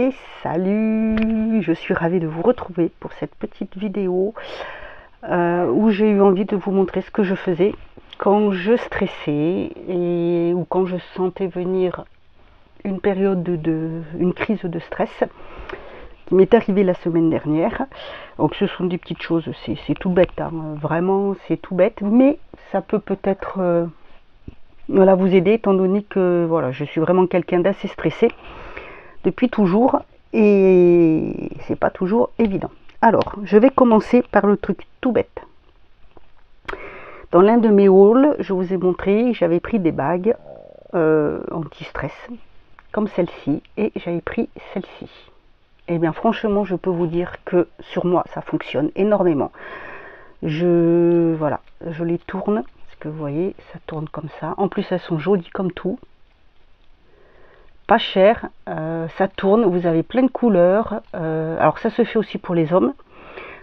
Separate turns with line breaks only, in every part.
Et salut, je suis ravie de vous retrouver pour cette petite vidéo où j'ai eu envie de vous montrer ce que je faisais quand je stressais ou quand je sentais venir une période une crise de stress qui m'est arrivée la semaine dernière. Donc ce sont des petites choses, c'est tout bête, hein, vraiment c'est tout bête, mais ça peut peut-être voilà, vous aider étant donné que voilà, je suis vraiment quelqu'un d'assez stressé depuis toujours et c'est pas toujours évident. Alors, je vais commencer par le truc tout bête. Dans l'un de mes hauls, je vous ai montré, j'avais pris des bagues anti-stress comme celle-ci et j'avais pris celle-ci. Et bien franchement, je peux vous dire que sur moi, ça fonctionne énormément. Voilà, je les tourne, parce que vous voyez, ça tourne comme ça. En plus, elles sont jolies comme tout. Pas cher, ça tourne, vous avez plein de couleurs, alors ça se fait aussi pour les hommes.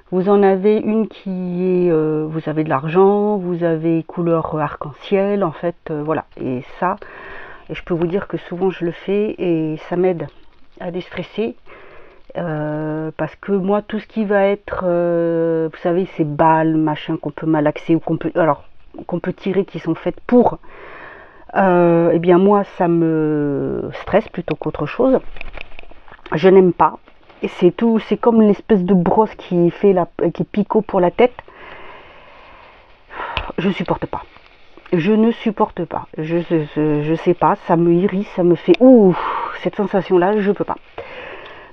Vous en avez une qui est, vous avez de l'argent, vous avez couleur arc-en-ciel, en fait, voilà. Et ça, je peux vous dire que souvent je le fais et ça m'aide à déstresser. Parce que moi, tout ce qui va être, vous savez, ces balles, machin qu'on peut malaxer ou qu'on peut tirer, qui sont faites pour... eh bien moi ça me stresse plutôt qu'autre chose. Je n'aime pas et c'est tout, c'est comme l'espèce de brosse qui fait qui est picot pour la tête. Je supporte pas, je ne supporte pas, je sais pas, ça me irrite, ça me fait ouh, cette sensation là, je peux pas.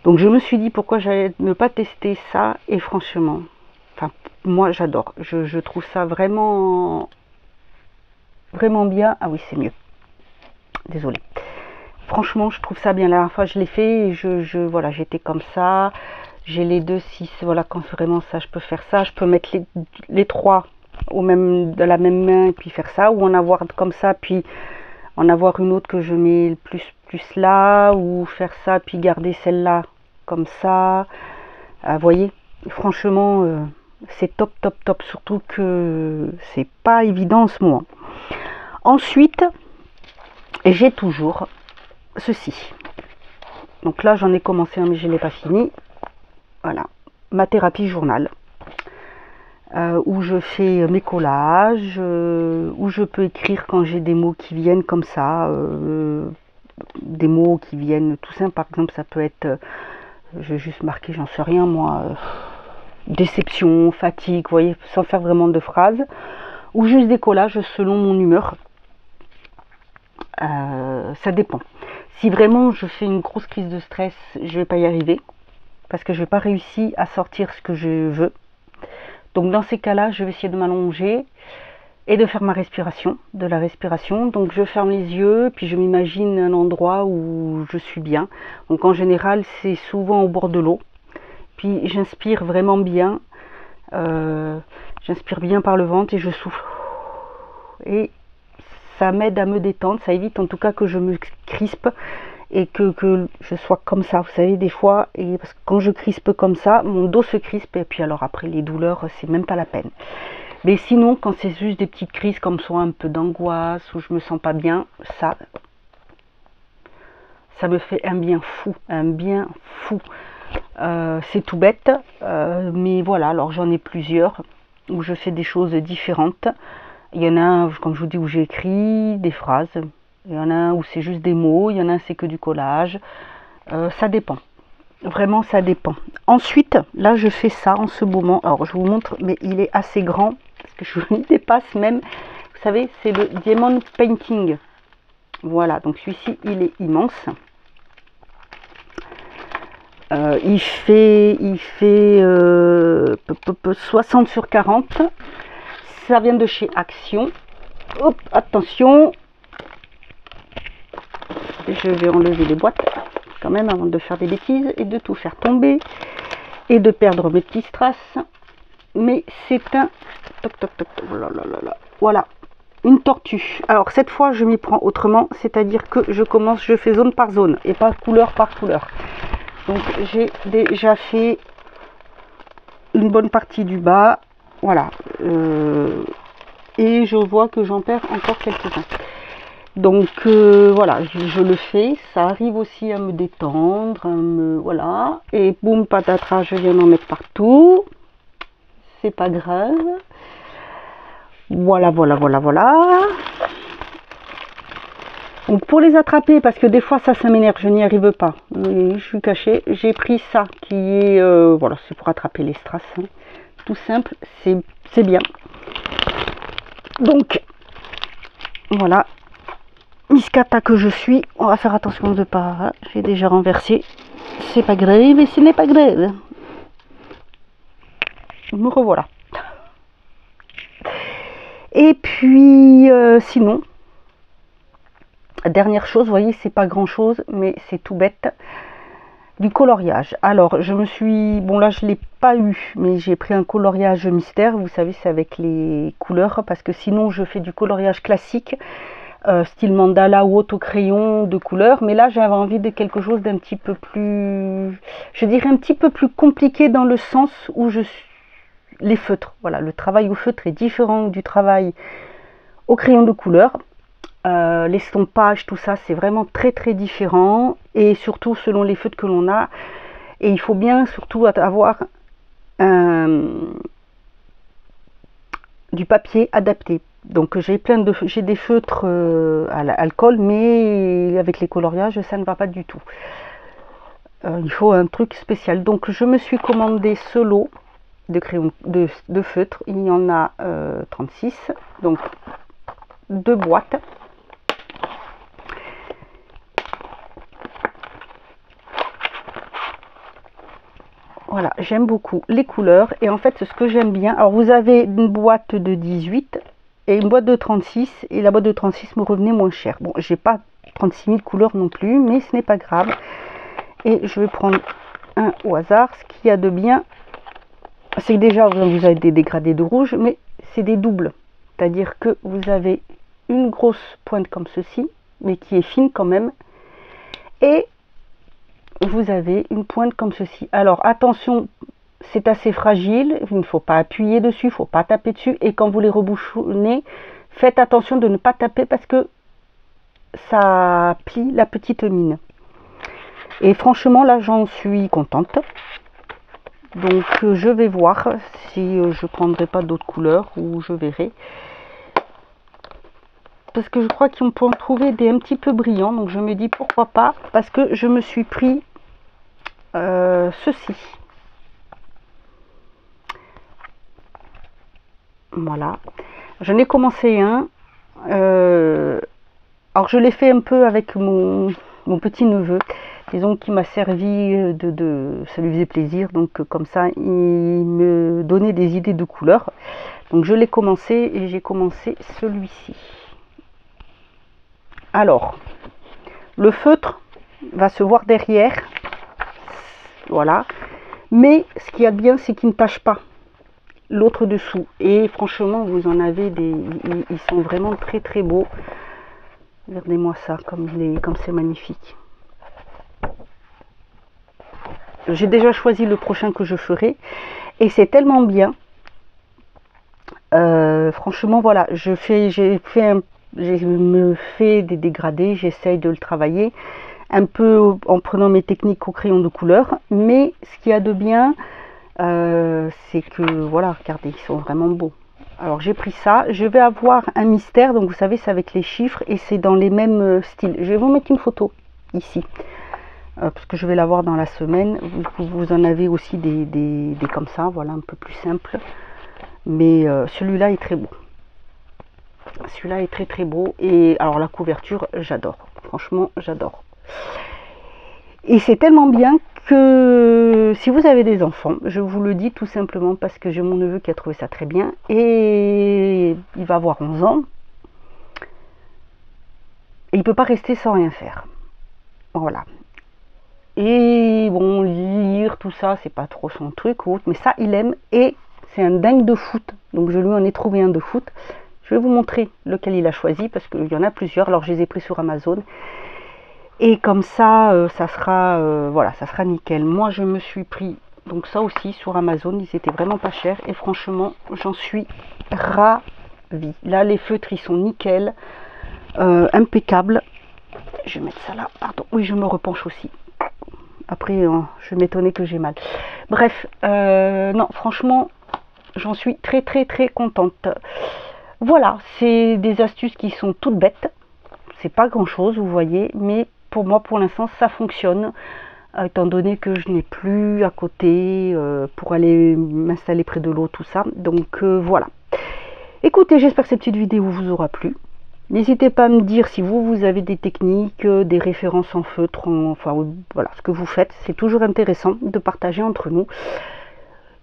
Donc je me suis dit pourquoi j'allais ne pas tester ça et franchement, enfin moi j'adore, je trouve ça vraiment bien. Ah oui, c'est mieux. Désolée. Franchement, je trouve ça bien. La dernière fois, je l'ai fait et voilà, j'étais comme ça. J'ai les deux, si voilà, quand vraiment ça, je peux faire ça. Je peux mettre les trois de la même main et puis faire ça, ou en avoir comme ça, puis en avoir une autre que je mets plus là, ou faire ça, puis garder celle-là comme ça. Vous voyez, franchement, c'est top, top, top. Surtout que c'est pas évident en ce moment. Ensuite, j'ai toujours ceci. Donc là, j'en ai commencé un, mais je ne l'ai pas fini. Voilà, ma thérapie journal, où je fais mes collages, où je peux écrire quand j'ai des mots qui viennent comme ça, des mots qui viennent tout simple. Par exemple, ça peut être, je vais juste marquer, j'en sais rien moi, déception, fatigue, vous voyez, sans faire vraiment de phrases, ou juste des collages selon mon humeur. Ça dépend. Si vraiment je fais une grosse crise de stress, je vais pas y arriver parce que je vais pas réussir à sortir ce que je veux. Donc dans ces cas-là, je vais essayer de m'allonger et de faire de la respiration. Donc je ferme les yeux, puis je m'imagine un endroit où je suis bien. Donc en général, c'est souvent au bord de l'eau. Puis j'inspire vraiment bien. J'inspire bien par le ventre et je souffle. Et ça m'aide à me détendre, ça évite en tout cas que je me crispe et que je sois comme ça, vous savez, des fois, et parce que quand je crispe comme ça, mon dos se crispe, et puis alors après les douleurs, c'est même pas la peine. Mais sinon, quand c'est juste des petites crises comme ça, un peu d'angoisse, où je me sens pas bien, ça me fait un bien fou, c'est tout bête, mais voilà, alors j'en ai plusieurs, où je fais des choses différentes. Il y en a un, comme je vous dis, où j'écris des phrases. Il y en a un où c'est juste des mots. Il y en a un, c'est que du collage. Ça dépend. Vraiment, ça dépend. Ensuite, là, je fais ça en ce moment. Alors, je vous montre, mais il est assez grand. Parce que je le dépasse même. Vous savez, c'est le Diamond Painting. Voilà, donc celui-ci, il est immense. Il fait 60 sur 40. Ça vient de chez Action. Hop, attention. Je vais enlever les boîtes quand même avant de faire des bêtises et de tout faire tomber et de perdre mes petits strass. Mais c'est un... Toc, toc, toc, toc. Voilà, une tortue. Alors cette fois, je m'y prends autrement, c'est-à-dire que je fais zone par zone et pas couleur par couleur. Donc j'ai déjà fait une bonne partie du bas. Voilà. Et je vois que j'en perds encore quelques-uns. Donc voilà, je le fais, ça arrive aussi à me détendre, voilà, et boum patatras, je viens d'en mettre partout, c'est pas grave. Voilà, voilà, voilà, voilà. Donc pour les attraper, parce que des fois ça m'énerve, je n'y arrive pas, je suis cachée, j'ai pris ça qui est, voilà, c'est pour attraper les strass, hein. Tout simple, c'est bien. Donc voilà, Miskata que je suis, on va faire attention de pas, j'ai déjà renversé, c'est pas grave et ce n'est pas grave. Me revoilà. Et puis sinon, dernière chose, vous voyez, c'est pas grand chose, mais c'est tout bête. Du coloriage. Alors, je me suis... Bon, là, je ne l'ai pas eu, mais j'ai pris un coloriage mystère. Vous savez, c'est avec les couleurs, parce que sinon, je fais du coloriage classique, style mandala ou autocrayon de couleurs. Mais là, j'avais envie de quelque chose d'un petit peu plus... Je dirais un petit peu plus compliqué dans le sens où je suis... Les feutres. Voilà, le travail au feutre est différent du travail au crayon de couleur. L'estompage, tout ça, c'est vraiment très très différent, et surtout selon les feutres que l'on a, et il faut bien surtout avoir du papier adapté. Donc j'ai des feutres à l'alcool, mais avec les coloriages ça ne va pas du tout. Il faut un truc spécial. Donc je me suis commandé ce lot de crayons de feutres, il y en a 36, donc 2 boîtes. Voilà, j'aime beaucoup les couleurs, et en fait ce que j'aime bien, alors vous avez une boîte de 18 et une boîte de 36, et la boîte de 36 me revenait moins cher. Bon, j'ai pas 36 000 couleurs non plus, mais ce n'est pas grave. Et je vais prendre un au hasard. Ce qu'il y a de bien, c'est que déjà vous avez des dégradés de rouge, mais c'est des doubles, c'est à dire que vous avez une grosse pointe comme ceci, mais qui est fine quand même, et vous avez une pointe comme ceci. Alors attention, c'est assez fragile, il ne faut pas appuyer dessus, il ne faut pas taper dessus, et quand vous les rebouchonnez, faites attention de ne pas taper parce que ça plie la petite mine. Et franchement là j'en suis contente. Donc je vais voir si je prendrai pas d'autres couleurs, ou je verrai. Parce que je crois qu'on peut en trouver des un petit peu brillants, donc je me dis pourquoi pas, parce que je me suis pris ceci. Voilà, je n'ai commencé un, alors je l'ai fait un peu avec mon petit neveu, disons qu'il m'a servi ça lui faisait plaisir, donc comme ça il me donnait des idées de couleurs, donc je l'ai commencé, et j'ai commencé celui-ci. Alors le feutre va se voir derrière, voilà, mais ce qu'il y a de bien, c'est qu'il ne tâche pas l'autre dessous, et franchement vous en avez des, ils sont vraiment très très beaux. Regardez-moi ça, comme c'est magnifique. J'ai déjà choisi le prochain que je ferai, et c'est tellement bien. Franchement voilà, je me fais des dégradés, j'essaye de le travailler un peu en prenant mes techniques au crayon de couleur, mais ce qu'il y a de bien, c'est que voilà, regardez, ils sont vraiment beaux. Alors j'ai pris ça, je vais avoir un mystère, donc vous savez c'est avec les chiffres, et c'est dans les mêmes styles. Je vais vous mettre une photo ici, parce que je vais l'avoir dans la semaine. Vous en avez aussi des comme ça, voilà, un peu plus simple, mais celui-là est très beau. Celui-là est très très beau, et alors la couverture, j'adore, franchement j'adore. Et c'est tellement bien que si vous avez des enfants, je vous le dis tout simplement parce que j'ai mon neveu qui a trouvé ça très bien, et il va avoir 11 ans, et il ne peut pas rester sans rien faire. Voilà. Et bon, lire, tout ça, c'est pas trop son truc ou autre, mais ça il aime, et c'est un dingue de foot, donc je lui en ai trouvé un de foot. Je vais vous montrer lequel il a choisi, parce qu'il y en a plusieurs, alors je les ai pris sur Amazon. Et comme ça, ça sera voilà, ça sera nickel. Moi je me suis pris donc ça aussi sur Amazon, ils étaient vraiment pas chers, et franchement j'en suis ravie. Là les feutres ils sont nickel, impeccable. Je vais mettre ça là, pardon, oui je me repenche aussi. Après je m'étonnais que j'ai mal. Bref, non franchement j'en suis très contente. Voilà, c'est des astuces qui sont toutes bêtes. C'est pas grand chose, vous voyez, mais pour moi pour l'instant ça fonctionne, étant donné que je n'ai plus à côté pour aller m'installer près de l'eau, tout ça. Donc voilà. Écoutez, j'espère que cette petite vidéo vous aura plu. N'hésitez pas à me dire si vous avez des techniques, des références en feutre, enfin voilà, ce que vous faites. C'est toujours intéressant de partager entre nous.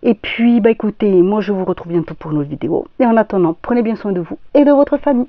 Et puis, bah écoutez, moi je vous retrouve bientôt pour une autre vidéo. Et en attendant, prenez bien soin de vous et de votre famille.